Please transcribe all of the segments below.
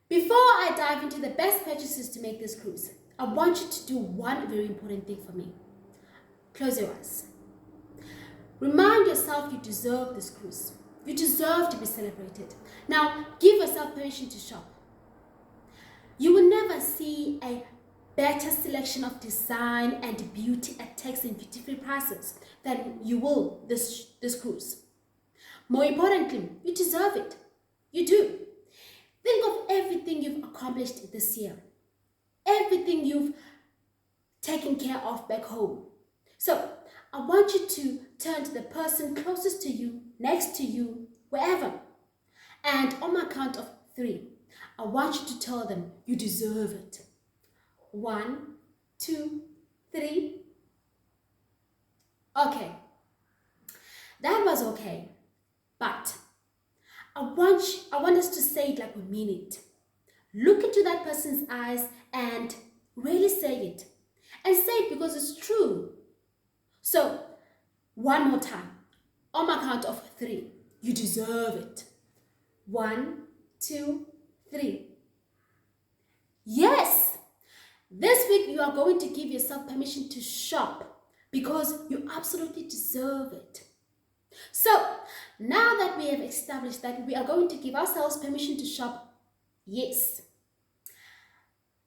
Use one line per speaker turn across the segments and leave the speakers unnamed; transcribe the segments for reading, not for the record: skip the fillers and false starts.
Before I dive into the best purchases to make this cruise, I want you to do one very important thing for me. Close your eyes. Remind yourself you deserve this cruise. You deserve to be celebrated. Now, give yourself permission to shop. You will never see a better selection of design and beauty at tax and duty-free prices than you will this cruise. More importantly, you deserve it. You do. Think of everything you've accomplished this year. Everything you've taken care of back home. So, I want you to turn to the person closest to you, next to you, wherever. And on my count of 3, I want you to tell them you deserve it. 1, 2, 3. Okay. That was okay. But I want us to say it like we mean it. Look into that person's eyes and really say it. And say it because it's true. So, one more time. On my count of 3. You deserve it. 1, 2, 3. Yes! This week you are going to give yourself permission to shop because you absolutely deserve it. So, now that we have established that we are going to give ourselves permission to shop, yes.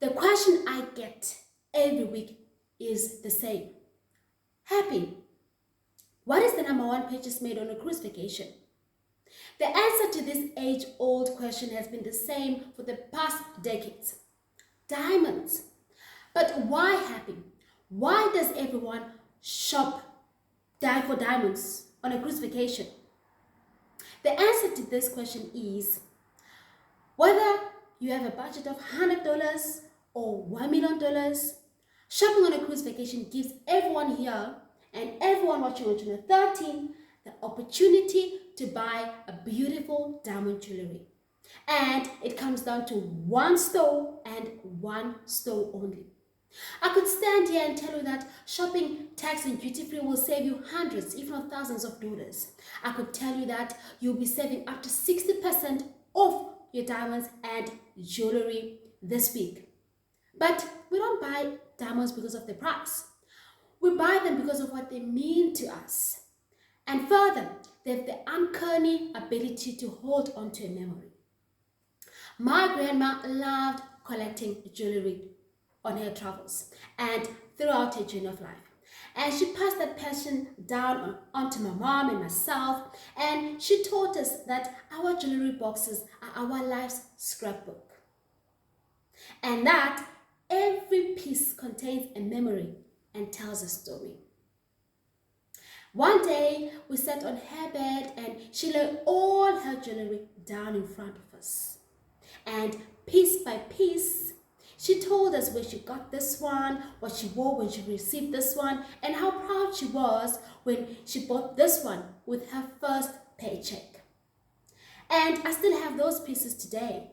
The question I get every week is the same. Happy. What is the number 1 purchase made on a cruise vacation? The answer to this age-old question has been the same for the past decades. Diamonds. But why happy? Why does everyone die for diamonds on a cruise vacation? The answer to this question is whether you have a budget of $100 or $1 million, shopping on a cruise vacation gives everyone here and everyone watching on Channel 13 the opportunity to buy a beautiful diamond jewelry. And it comes down to one store and one store only. I could stand here and tell you that shopping tax and duty free will save you hundreds, if not thousands of dollars. I could tell you that you'll be saving up to 60% off your diamonds and jewelry this week. But we don't buy diamonds because of the price. We buy them because of what they mean to us. And further, they have the uncanny ability to hold on to a memory. My grandma loved collecting jewelry on her travels and throughout her journey of life. And she passed that passion down onto my mom and myself, and she taught us that our jewelry boxes are our life's scrapbook. And that every piece contains a memory and tells a story. One day, we sat on her bed and she laid all her jewelry down in front of us. And piece by piece, she told us where she got this one, what she wore when she received this one, and how proud she was when she bought this one with her first paycheck. And I still have those pieces today.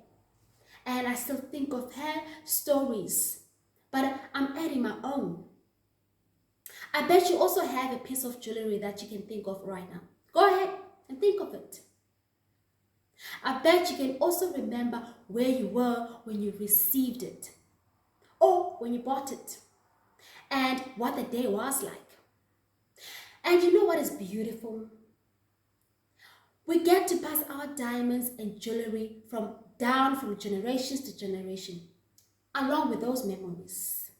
And I still think of her stories, but I'm adding my own. I bet you also have a piece of jewelry that you can think of right now. Go ahead and think of it. I bet you can also remember where you were when you received it or when you bought it and what the day was like. And you know what is beautiful? We get to pass our diamonds and jewelry down from generations to generation along with those memories.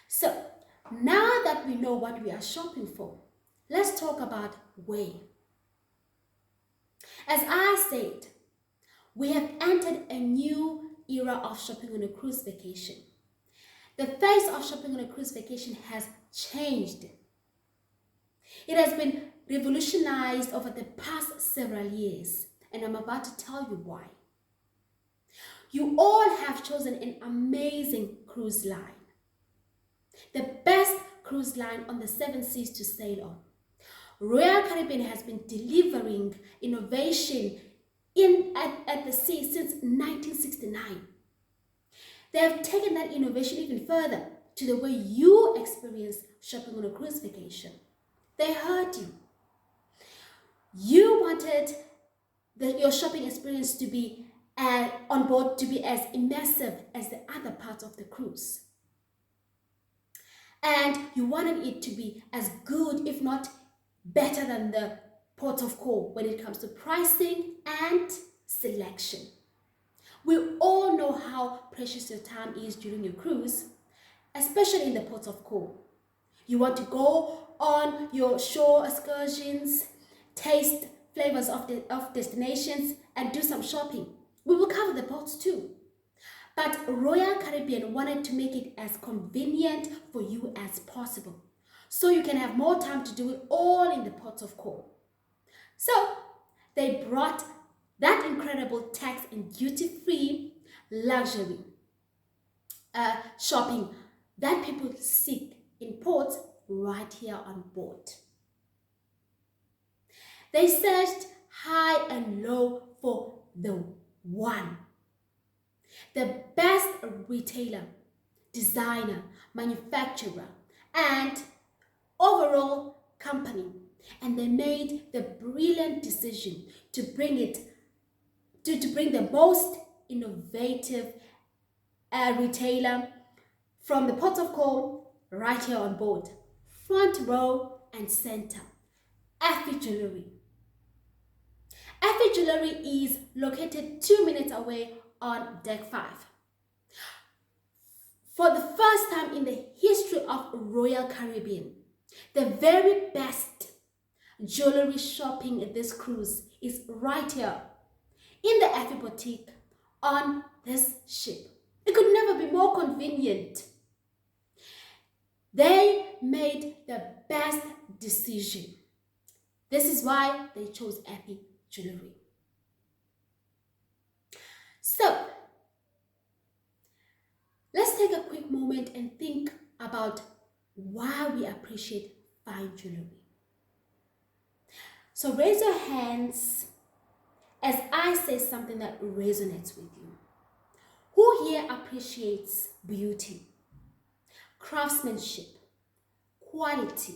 So, now that we know what we are shopping for, let's talk about where. As I said, we have entered a new era of shopping on a cruise vacation. The face of shopping on a cruise vacation has changed. It has been revolutionized over the past several years, and I'm about to tell you why. You all have chosen an amazing cruise line. The best cruise line on the 7 seas to sail on. Royal Caribbean has been delivering innovation at the sea since 1969. They have taken that innovation even further to the way you experience shopping on a cruise vacation. They heard you. You wanted your shopping experience to be and on board to be as immersive as the other parts of the cruise. And you wanted it to be as good, if not better than the port of call when it comes to pricing and selection. We all know how precious your time is during your cruise, especially in the port of call. You want to go on your shore excursions, taste flavors of destinations, and do some shopping. We will cover the ports too. But Royal Caribbean wanted to make it as convenient for you as possible, so you can have more time to do it all in the ports of call. So they brought that incredible tax and duty-free luxury shopping that people seek in ports right here on board. They searched high and low for the one, the best retailer, designer, manufacturer, and overall company. And they made the brilliant decision to bring the most innovative retailer from the port of call right here on board, front row and center, Effie Jewelry. Effie Jewelry is located 2 minutes away on deck 5. For the first time in the history of Royal Caribbean, the very best jewelry shopping at this cruise is right here in the Effie Boutique on this ship. It could never be more convenient. They made the best decision. This is why they chose Effie Jewelry. So, let's take a quick moment and think about why we appreciate fine jewelry. So raise your hands as I say something that resonates with you. Who here appreciates beauty, craftsmanship, quality,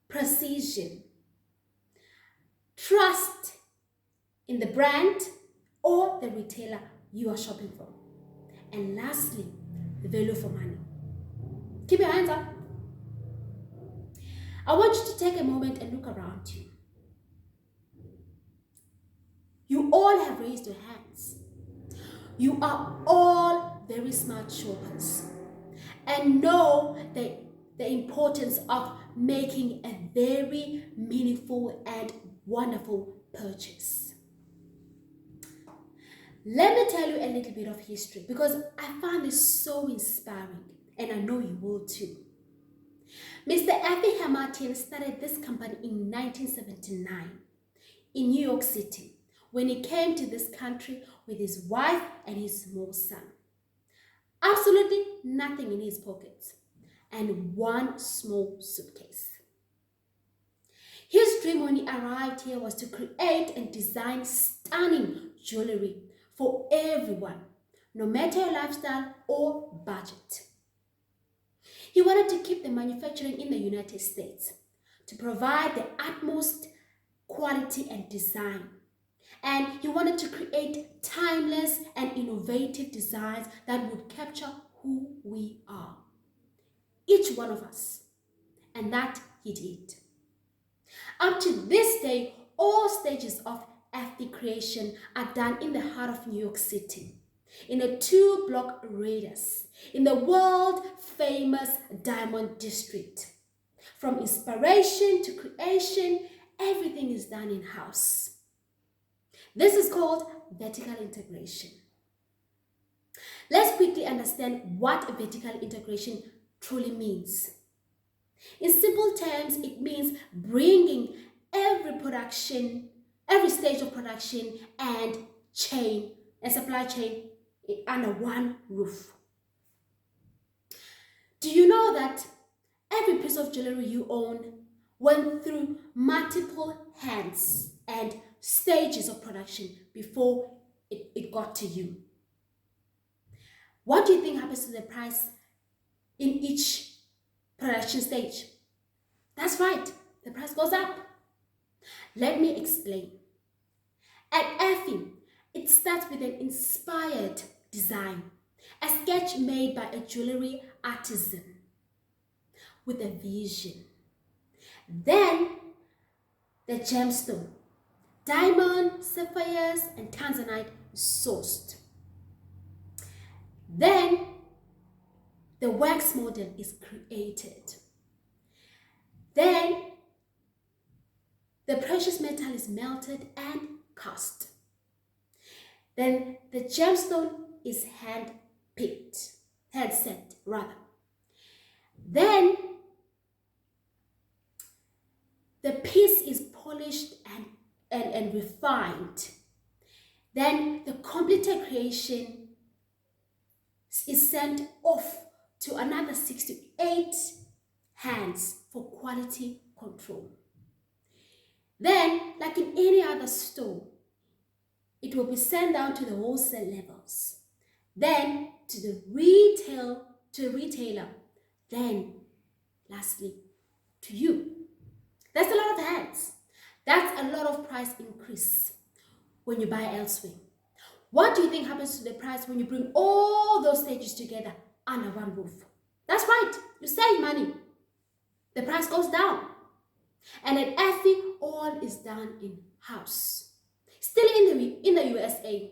precision, trust in the brand or the retailer you are shopping from? And lastly, the value for money. Keep your hands up. I want you to take a moment and look around you. You all have raised your hands. You are all very smart shoppers and know the importance of making a very meaningful and wonderful purchase. Let me tell you a little bit of history because I find this so inspiring and I know you will too. Mr. Effie Hermatian started this company in 1979 in New York City when he came to this country with his wife and his small son. Absolutely nothing in his pockets and one small suitcase. His dream when he arrived here was to create and design stunning jewelry for everyone, no matter your lifestyle or budget. He wanted to keep the manufacturing in the United States to provide the utmost quality and design. And he wanted to create timeless and innovative designs that would capture who we are, each one of us. And that he did. Up to this day, all stages of Effie creation are done in the heart of New York City, in a 2-block radius, in the world-famous Diamond District. From inspiration to creation, everything is done in-house. This is called vertical integration. Let's quickly understand what vertical integration truly means. In simple terms, it means bringing every stage of production and supply chain under one roof. Do you know that every piece of jewelry you own went through multiple hands and stages of production before it got to you? What do you think happens to the price in each production stage? That's right, the price goes up. Let me explain. At starts with an inspired design, a sketch made by a jewelry artisan with a vision. Then the gemstone, diamond, sapphires, and tanzanite is sourced. Then the wax model is created. Then the precious metal is melted and cast. Then the gemstone is hand set rather. Then the piece is polished and refined. Then the completed creation is sent off to another 6 to 8 hands for quality control. Then, like in any other store, it will be sent down to the wholesale levels, then to the retailer, then lastly to you. That's a lot of hands. That's a lot of price increase when you buy elsewhere. What do you think happens to the price when you bring all those stages together under one roof? That's right, you save money. The price goes down. And at Effie, all is done in-house. Still in the USA,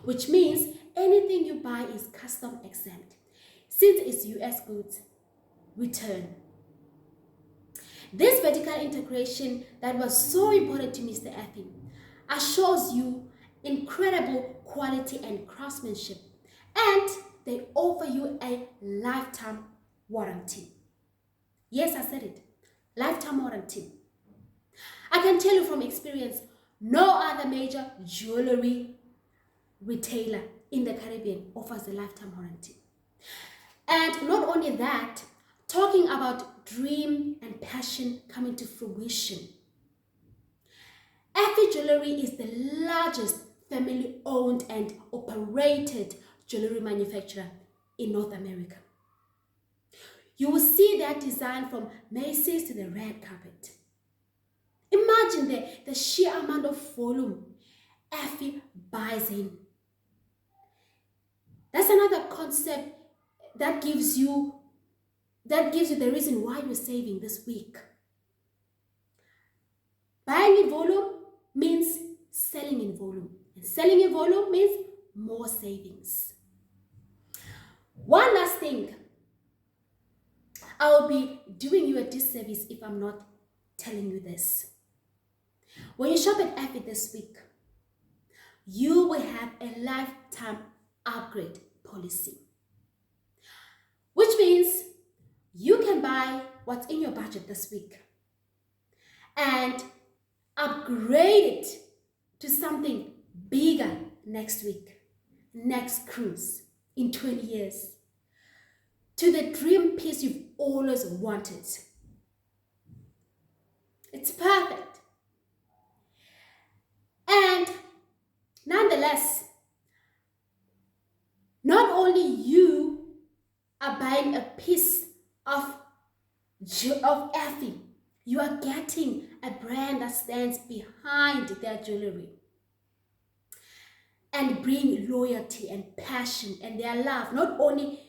which means anything you buy is custom exempt, since it's US goods return. This vertical integration that was so important to Mr. Effie assures you incredible quality and craftsmanship, and they offer you a lifetime warranty. Yes, I said it. Lifetime warranty. I can tell you from experience, no other major jewelry retailer in the Caribbean offers a lifetime warranty. And not only that, talking about dream and passion coming to fruition, Effie Jewelry is the largest family-owned and operated jewelry manufacturer in North America. You will see that design from Macy's to the red carpet. Imagine the sheer amount of volume Effie buys in. That's another concept that gives you the reason why you're saving this week. Buying in volume means selling in volume. And selling in volume means more savings. One last thing. I will be doing you a disservice if I'm not telling you this. When you shop at Effie this week, you will have a lifetime upgrade policy, which means you can buy what's in your budget this week and upgrade it to something bigger next week, next cruise, in 20 years, to the dream piece you've always wanted. It's perfect. And nonetheless, not only you are buying a piece of Effie, you are getting a brand that stands behind their jewelry and bring loyalty and passion and their love, not only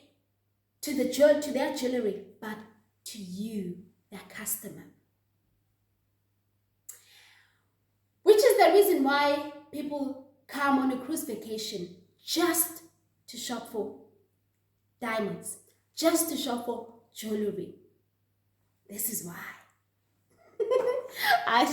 to their jewelry, but to you, their customer. Which is the reason why people come on a cruise vacation just to shop for diamonds, just to shop for jewelry. This is why. I